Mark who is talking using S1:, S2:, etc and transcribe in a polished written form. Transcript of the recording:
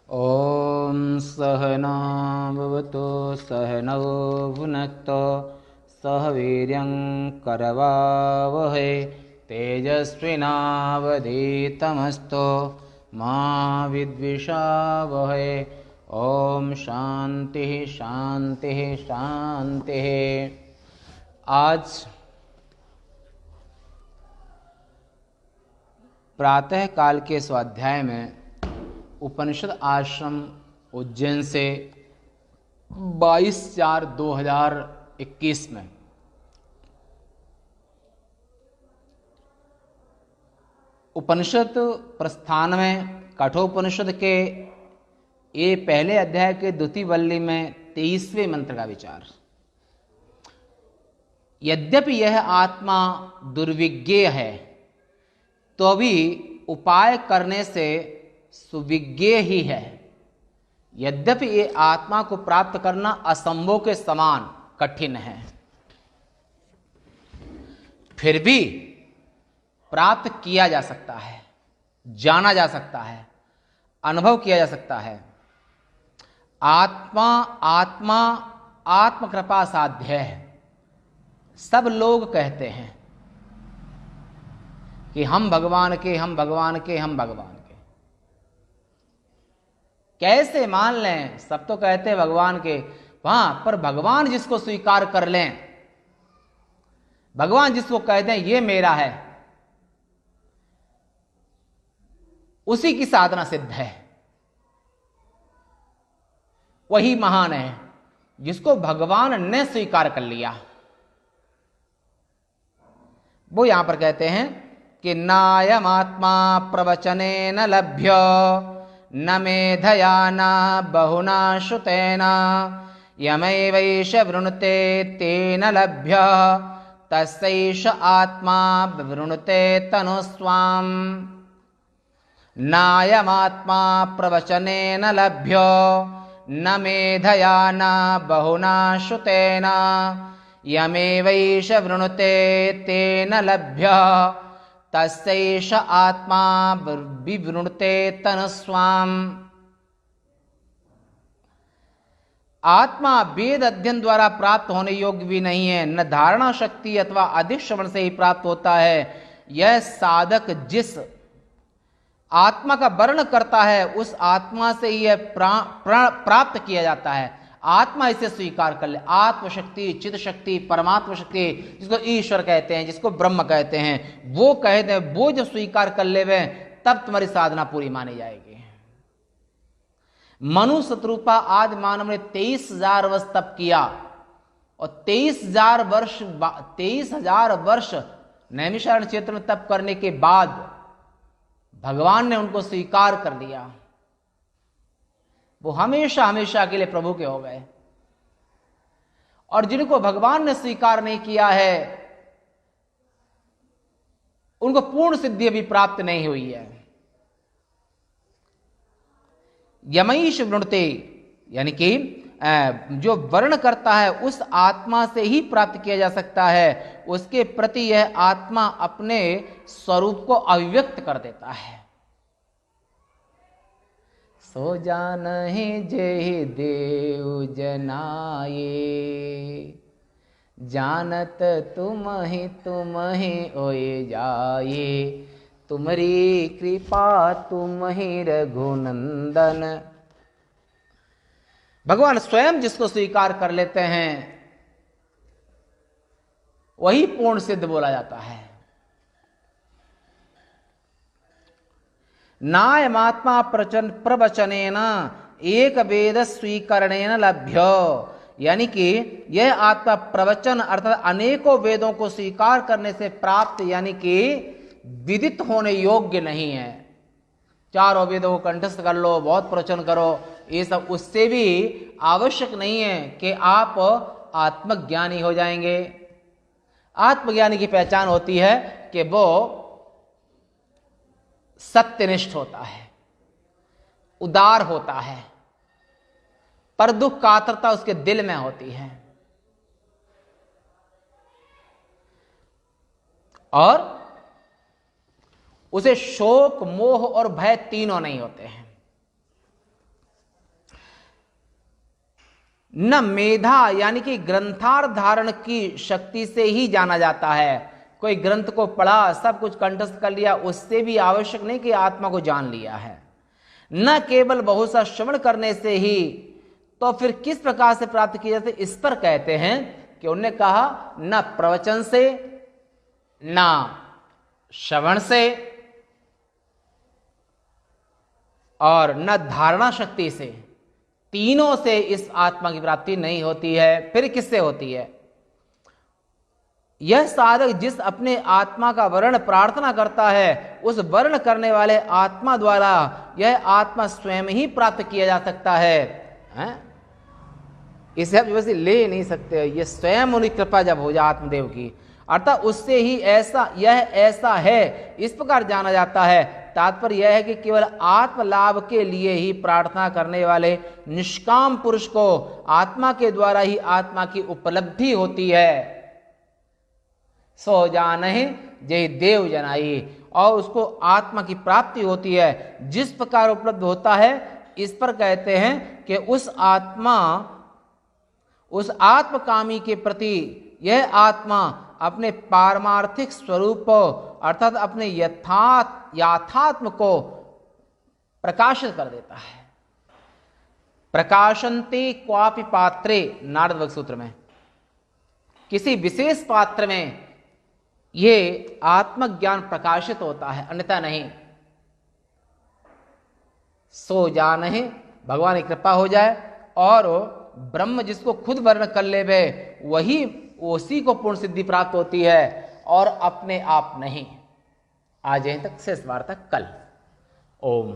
S1: ॐ सहना भवतु सहनौ भुनक्तु सह वीर्यं करवावहै तेजस्विनावधीतमस्तु मा विद्विषावहै। ओम शांति शांति शांति। आज प्रातः काल के स्वाध्याय में उपनिषद आश्रम उज्जैन से 22/4/2021 में उपनिषद प्रस्थान में कठोपनिषद के ये पहले अध्याय के द्वितीय वल्ली में 23वें मंत्र का विचार। यद्यपि यह आत्मा दुर्विज्ञेय है तो भी उपाय करने से सुविज्ञेय ही है। यद्यपि ये आत्मा को प्राप्त करना असंभव के समान कठिन है, फिर भी प्राप्त किया जा सकता है, जाना जा सकता है, अनुभव किया जा सकता है। आत्मा कृपा साध्य है। सब लोग कहते हैं कि हम भगवान के, हम भगवान के, हम भगवान के। कैसे मान लें? सब तो कहते हैं भगवान के, वहां पर भगवान जिसको स्वीकार कर लें, भगवान जिसको कहते हैं ये मेरा है, उसी की साधना सिद्ध है। वही महान है जिसको भगवान ने स्वीकार कर लिया। वो यहां पर कहते हैं कि नायमात्मा प्रवचनेन लभ्य न मेधया न बहुना श्रुतेन यमैवैष वृणुते तेन लभ्य तस्यैष आत्मा वृणुते तनुस्वाम्। नायमात्मा प्रवचनेन लभ्य न मेधया न बहुना श्रुतेन यमेवैष वृणुते तेन लभ्य तस्यैष आत्मा विवृणुते तनुस्वाम्। आत्मा वेद अध्ययन द्वारा प्राप्त होने योग्य भी नहीं है, न धारणा शक्ति अथवा अधिक श्रवण से ही प्राप्त होता है। यह साधक जिस आत्मा का वर्ण करता है उस आत्मा से ही यह प्राप्त किया जाता है। आत्मा इसे स्वीकार कर ले। आत्मशक्ति, चित शक्ति, परमात्मा शक्ति, जिसको ईश्वर कहते हैं, जिसको ब्रह्म कहते हैं, वो कहते हैं, वो जब स्वीकार कर ले वे, तब तुम्हारी साधना पूरी मानी जाएगी। मनु शतरूपा आदि मानव ने 23,000 वर्ष तप किया और 23,000 वर्ष नैमिषारण्य क्षेत्र में तप करने के बाद भगवान ने उनको स्वीकार कर लिया। वो हमेशा हमेशा के लिए प्रभु के हो गए। और जिनको भगवान ने स्वीकार नहीं किया है उनको पूर्ण सिद्धि अभी प्राप्त नहीं हुई है। यमैष वृणुते, यानी कि जो वर्ण करता है उस आत्मा से ही प्राप्त किया जा सकता है। उसके प्रति यह आत्मा अपने स्वरूप को अभिव्यक्त कर देता है। सो जानहि जेहि देव जनाए, जानत तुम ही ओए जाए, तुम्हारी कृपा तुम ही रघुनंदन। भगवान स्वयं जिसको स्वीकार कर लेते हैं वही पूर्ण सिद्ध बोला जाता है। नायमात्मा प्रवचनेन एक वेद स्वीकरणेन लभ्य, यानी कि यह आत्मा प्रवचन अर्थात अनेकों वेदों को स्वीकार करने से प्राप्त, यानी कि विदित होने योग्य नहीं है। चारों वेदों को कंठस्थ कर लो, बहुत प्रवचन करो, ये सब उससे भी आवश्यक नहीं है कि आप आत्मज्ञानी हो जाएंगे। आत्मज्ञानी की पहचान होती है कि वो सत्यनिष्ठ होता है, उदार होता है, पर दुख कातरता उसके दिल में होती है। और उसे शोक, मोह और भय तीनों नहीं होते हैं। न मेधा यानी कि ग्रंथार धारण की शक्ति से ही जाना जाता है। कोई ग्रंथ को पढ़ा, सब कुछ कंठस्थ कर लिया, उससे भी आवश्यक नहीं कि आत्मा को जान लिया है। न केवल बहुत सा श्रवण करने से ही, तो फिर किस प्रकार से प्राप्त किया जाते, इस पर कहते हैं कि उन्होंने कहा न प्रवचन से, न श्रवण से और न धारणा शक्ति से, तीनों से इस आत्मा की प्राप्ति नहीं होती है। फिर किससे होती है? यह साधक जिस अपने आत्मा का वर्ण प्रार्थना करता है, उस वर्ण करने वाले आत्मा द्वारा यह आत्मा स्वयं ही प्राप्त किया जा सकता है, इसे आप वैसे ले नहीं सकते। ये स्वयं उनकी कृपा जब हो जाए आत्मदेव की, अर्थात उससे ही ऐसा, यह ऐसा है, इस प्रकार जाना जाता है। तात्पर्य यह है कि केवल आत्म लाभ के लिए ही प्रार्थना करने वाले निष्काम पुरुष को आत्मा के द्वारा ही आत्मा की उपलब्धि होती है। सो जानहि जय देव जनाई, और उसको आत्मा की प्राप्ति होती है। जिस प्रकार उपलब्ध होता है, इस पर कहते हैं कि उस आत्मकामी के प्रति यह आत्मा अपने पारमार्थिक स्वरूप अर्थात अपने यथात्म को प्रकाशित कर देता है। प्रकाशन्ते क्वापि पात्रे, नारद सूत्र में, किसी विशेष पात्र में ये आत्मज्ञान प्रकाशित होता है, अन्यथा नहीं। सो जानहि, भगवान की कृपा हो जाए और ब्रह्म जिसको खुद वर्ण कर ले वे, वही उसी को पूर्ण सिद्धि प्राप्त होती है और अपने आप नहीं। आज यहीं तक, शेष वार्ता कल। ओम।